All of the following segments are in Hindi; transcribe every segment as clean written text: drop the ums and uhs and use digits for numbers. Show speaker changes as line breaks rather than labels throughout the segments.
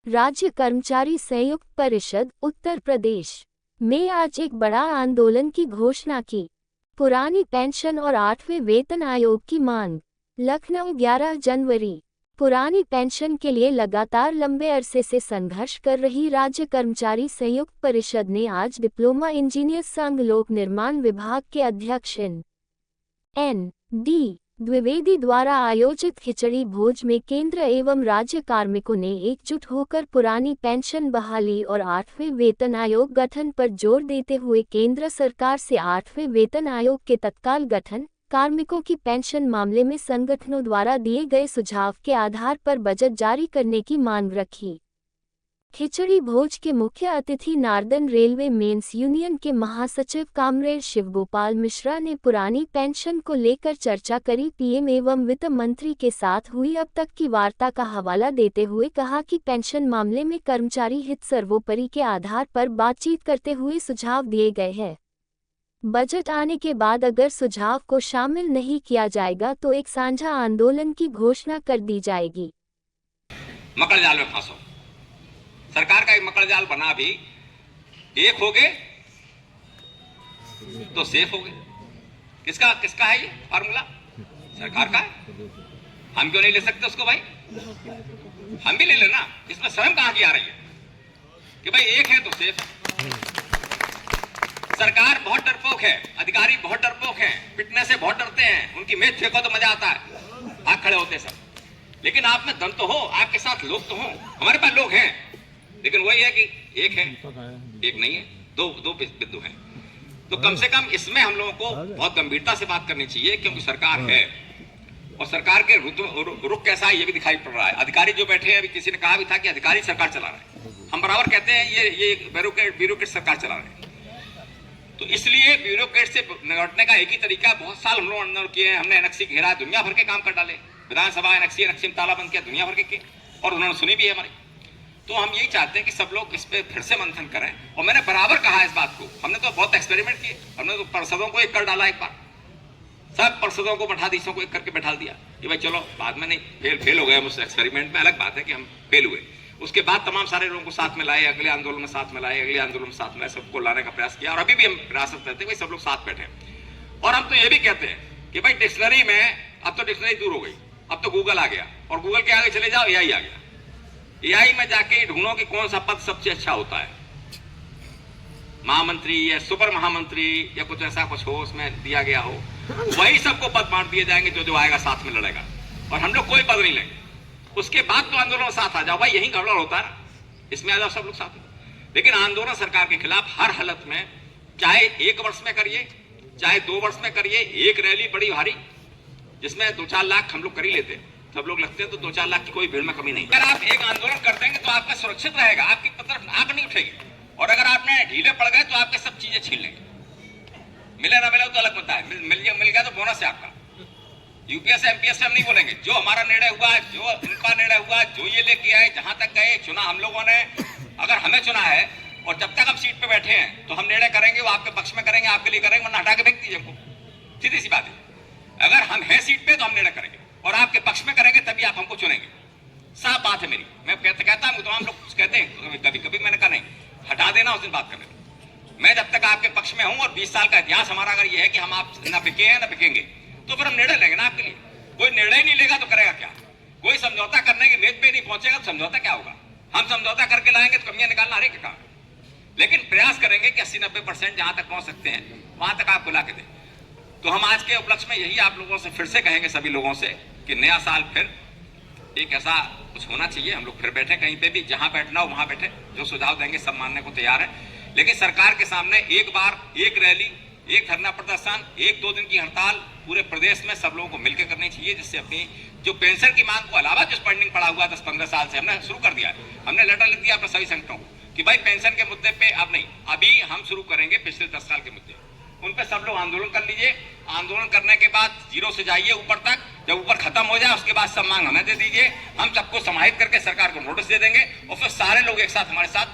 राज्य कर्मचारी संयुक्त परिषद उत्तर प्रदेश में आज एक बड़ा आंदोलन की घोषणा की। पुरानी पेंशन और 8वें वेतन आयोग की मांग। लखनऊ 11 जनवरी। पुरानी पेंशन के लिए लगातार लंबे अरसे से संघर्ष कर रही राज्य कर्मचारी संयुक्त परिषद ने आज डिप्लोमा इंजीनियर संघ लोक निर्माण विभाग के अध्यक्ष N.D. द्विवेदी द्वारा आयोजित खिचड़ी भोज में केंद्र एवं राज्य कार्मिकों ने एकजुट होकर पुरानी पेंशन बहाली और 8वें वेतन आयोग गठन पर जोर देते हुए केंद्र सरकार से 8वें वेतन आयोग के तत्काल गठन, कार्मिकों की पेंशन मामले में संगठनों द्वारा दिए गए सुझाव के आधार पर बजट जारी करने की मांग रखी। खिचड़ी भोज के मुख्य अतिथि नार्दर्न रेलवे मेंस यूनियन के महासचिव कामरेड शिवगोपाल मिश्रा ने पुरानी पेंशन को लेकर चर्चा करी। पीएम एवं वित्त मंत्री के साथ हुई अब तक की वार्ता का हवाला देते हुए कहा कि पेंशन मामले में कर्मचारी हित सर्वोपरि के आधार पर बातचीत करते हुए सुझाव दिए गए हैं। बजट आने के बाद अगर सुझाव को शामिल नहीं किया जाएगा तो एक साझा आंदोलन की घोषणा कर दी जाएगी।
मकर जाल में फंसो। सरकार का एक मकर जाल बना भी, एक हो गए तो सेफ हो गए। किसका किसका है ये फार्मूला? सरकार का है। हम क्यों नहीं ले सकते उसको भाई? हम भी ले लेना। इसमें शर्म कहां की आ रही है कि भाई एक है तो सेफ है। सरकार बहुत डरपोक है, अधिकारी बहुत डरपोक हैं, पिटने से बहुत डरते हैं। उनकी मेज फेंको तो मजा आता है, भाग खड़े होते सब। लेकिन आप में दम तो हो, आपके साथ लोग तो हो। हमारे पास लोग हैं, लेकिन वही है कि एक है, एक नहीं है, दो बिंदु हैं। तो कम से कम इसमें हम लोगों को बहुत गंभीरता से बात करनी चाहिए, क्योंकि सरकार है और सरकार के रुख कैसा है ये भी दिखाई पड़ रहा है। अधिकारी जो बैठे हैं, अभी किसी ने कहा भी था कि अधिकारी सरकार चला रहे हैं। हम बराबर कहते हैं ये ब्यूरोक्रेट सरकार चला रहे हैं। तो इसलिए ब्यूरोक्रेट से निपटने का एक ही तरीका, बहुत साल हम लोग अंदर किए हैं। हमने एनएक्सी घेरा, दुनिया भर के काम कर डाले। विधानसभा एनएक्सी में ताला बंद किया, दुनिया भर के और उन्होंने सुनी भी है हमारी। तो हम यही चाहते हैं कि सब लोग इस पे फिर से मंथन करें। और मैंने बराबर कहा इस बात को, हमने तो बहुत एक्सपेरिमेंट किए। हमने तो पार्षदों को एक कर डाला, एक बार सब पार्षदों को बैठा को एक करके बैठा दिया कि भाई चलो, बाद में नहीं फेल हो गए हम उस एक्सपेरिमेंट में। अलग बात है कि हम फेल हुए। उसके बाद तमाम सारे लोगों को साथ में लाए, अगले आंदोलन में साथ में लाए, अगले आंदोलन में साथ में सबको लाने का प्रयास किया। और अभी भी हम प्रयास करते हैं भाई सब लोग साथ बैठे। और हम तो ये भी कहते हैं कि भाई डिक्शनरी में, अब तो डिक्शनरी दूर हो गई, अब तो गूगल आ गया। और गूगल के आगे चले जाओ, एआई आ गया। एआई में जाके ढूंढो कि कौन सा पद सबसे अच्छा होता है, महामंत्री या सुपर महामंत्री या कुछ ऐसा कुछ हो, उसमें दिया गया हो, वही सबको पद बांट दिए जाएंगे जो आएगा साथ में लड़ेगा। और हम लोग कोई पद नहीं लेंगे। उसके बाद तो आंदोलन में साथ आ जाओ भाई, यही गड़बड़ होता है, इसमें आ जाओ सब लोग साथ में। लेकिन आंदोलन सरकार के खिलाफ हर हालत में, चाहे 1 वर्ष में करिए, चाहे 2 वर्ष में करिए। एक रैली बड़ी भारी जिसमें 2-4 लाख हम लोग कर ही लेते, सब लोग लगते हैं, तो 2-4 लाख की कोई भीड़ में कमी नहीं। अगर आप एक आंदोलन कर देंगे तो आपका सुरक्षित रहेगा, आपकी तरफ आंख नहीं उठेगी। और अगर आपने ढीले पड़ गए तो आपके सब चीजें छीन लेंगे। मिले ना मिले तो अलग मुद्दा है, मिल गया तो बोनस है आपका। यूपीएस एमपीएस से हम नहीं बोलेंगे। जो हमारा निर्णय हुआ, जो इनका निर्णय हुआ, जो ये लेके आए, जहां तक गए, चुना हम लोगों ने। अगर हमें चुना है और जब तक हम सीट पे बैठे हैं तो हम निर्णय करेंगे, वो आपके पक्ष में करेंगे, आपके लिए करेंगे, वरना हटा के फेंक दीजिए हमको। सीधी सी बात है। अगर हम हैं सीट पे तो हम निर्णय करेंगे और आपके पक्ष में करेंगे, तभी आप हमको चुनेंगे। साफ बात है मेरी। मैं कहता हूं, तमाम लोग कहते हैं, कभी कभी मैंने कहा नहीं, हटा देना, उस दिन बात कर लेना। मैं जब तक आपके पक्ष में हूं और 20 साल का इतिहास हमारा अगर ये है कि हम आप न बिके हैं न बिकेंगे, तो फिर हम निर्णय लेंगे ना आपके लिए। कोई निर्णय नहीं लेगा तो करेगा क्या? कोई समझौता करने की मेज पे नहीं पहुंचेगा तो समझौता क्या होगा? हम समझौता करके लाएंगे तो कमियां निकालना हर एक का। लेकिन प्रयास करेंगे कि 80-90% जहां तक पहुंच सकते हैं वहां तक आपको ला के दें। तो हम आज के उपलक्ष्य में यही आप लोगों से फिर से कहेंगे, सभी लोगों से, कि नया साल फिर एक ऐसा कुछ होना चाहिए। हम लोग फिर बैठे कहीं पे भी, जहां बैठना हो वहां बैठे। जो सुझाव देंगे सब मानने को तैयार है। लेकिन सरकार के सामने एक बार, एक रैली, एक धरना प्रदर्शन, 1-2 दिन की हड़ताल पूरे प्रदेश में सब लोगों को मिलकर करनी चाहिए, जिससे अपनी जो पेंशन की मांग को अलावा जो पेंडिंग पड़ा हुआ 10-15 साल से हमने शुरू कर दिया है। हमने लेटर लिख दिया अपने सभी संगठनों को कि भाई पेंशन के मुद्दे पे अब नहीं, अभी हम शुरू करेंगे पिछले 10 साल के मुद्दे, उन पे सब लोग आंदोलन कर लीजिए। आंदोलन करने के बाद 0 से जाइए ऊपर तक। जब ऊपर खत्म हो जाए उसके बाद सब मांग हमें दे दीजिए। हम सबको समाहित करके सरकार को नोटिस दे देंगे और फिर सारे लोग एक साथ हमारे साथ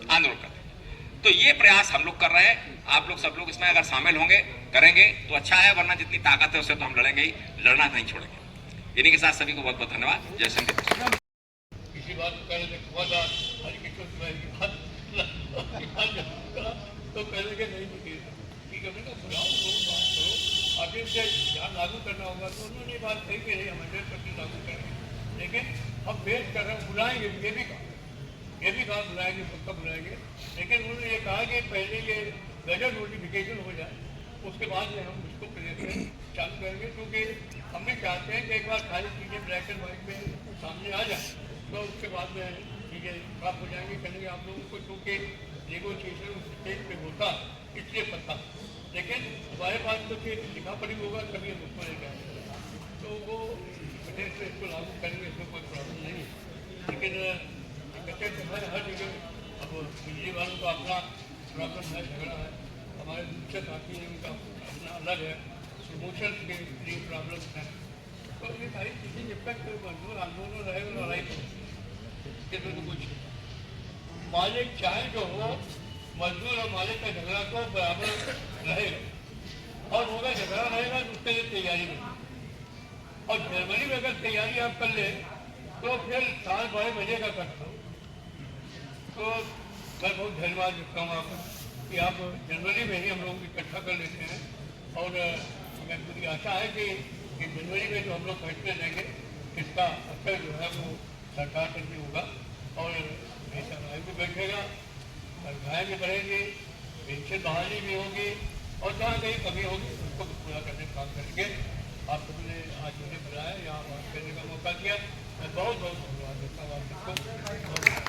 आंदोलन कर देंगे। तो ये प्रयास हम लोग कर रहे हैं। आप लोग सब लोग इसमें अगर शामिल होंगे, करेंगे तो अच्छा है, वरना जितनी ताकत है उससे तो हम लड़ेंगे ही, लड़ना नहीं छोड़ेंगे। इन्हीं के साथ सभी को बहुत बहुत धन्यवाद। जय शंकर।
बाद कह रहे थे खबरदार हरिकिशोर तिवारी की बात तो कह रहे कि नहीं मुझे ठीक है मैंने बुलाओ लोग बात करो आगे से ध्यान लागू करना होगा। तो उन्होंने बात कही कि नहीं हम 100% लागू करेंगे, लेकिन हम बेस कर रहे हैं बुलाएंगे, ये भी कहा बुलाएंगे, पक्का बुलाएंगे। लेकिन उन्होंने ये कहा कि पहले ये गजट नोटिफिकेशन हो जाए, उसके बाद में हम इसको प्रयास चालू करेंगे, क्योंकि हम भी चाहते हैं कि एक बार सारी चीज़ें ब्लैक एंड वाइट में सामने आ जाए तो उसके बाद में चीज़ें साफ हो जाएंगी। करेंगे आप लोगों को, क्योंकि नेगोशिएशन स्टेज पे होता इसलिए पता, लेकिन हमारे पास तो फिर लिखा पड़ी होगा कभी हम उसको लेकर आएंगे, तो वो बजट से इसको लागू करेंगे, इसमें कोई प्रॉब्लम नहीं है। लेकिन बजट हर जगह अब बिजली वालों का अपना प्रॉब्लम है, झगड़ा है, हमारे दूसरे साथी हैं उनका अपना अलग है, प्रमोशन के लिए प्रॉब्लम है। तो ये सारी चीज़ें जब तक मजदूर आंदोलन रहेगा, लड़ाई तो इसमें तो कुछ मालिक चाहे जो हो, मजदूर और मालिक का झगड़ा तो बराबर रहेगा, और होगा झगड़ा रहेगा तो उसके लिए तैयारी नहीं। और जर्मनी में अगर तैयारी आप कर ले तो फिर साल 12 महीने का करते हो। तो मैं बहुत धन्यवाद देता हूँ आपको कि आप जनवरी में ही हम लोग इकट्ठा कर लेते हैं, और हमें पूरी आशा है कि जनवरी में जो हम लोग फैसले लेंगे इसका असर जो है वो सरकार पर भी होगा, और सरकार भी बैठेगा, सरकारें भी बढ़ेंगी, पेंशन बहाली भी होगी, और जहाँ कहीं कमी होगी उसको पूरा करने का काम करेंगे। आप सबने आज मुझे बुलाया, यहाँ बात करने का मौका दिया, मैं बहुत बहुत धन्यवाद देता हूँ आप सबको।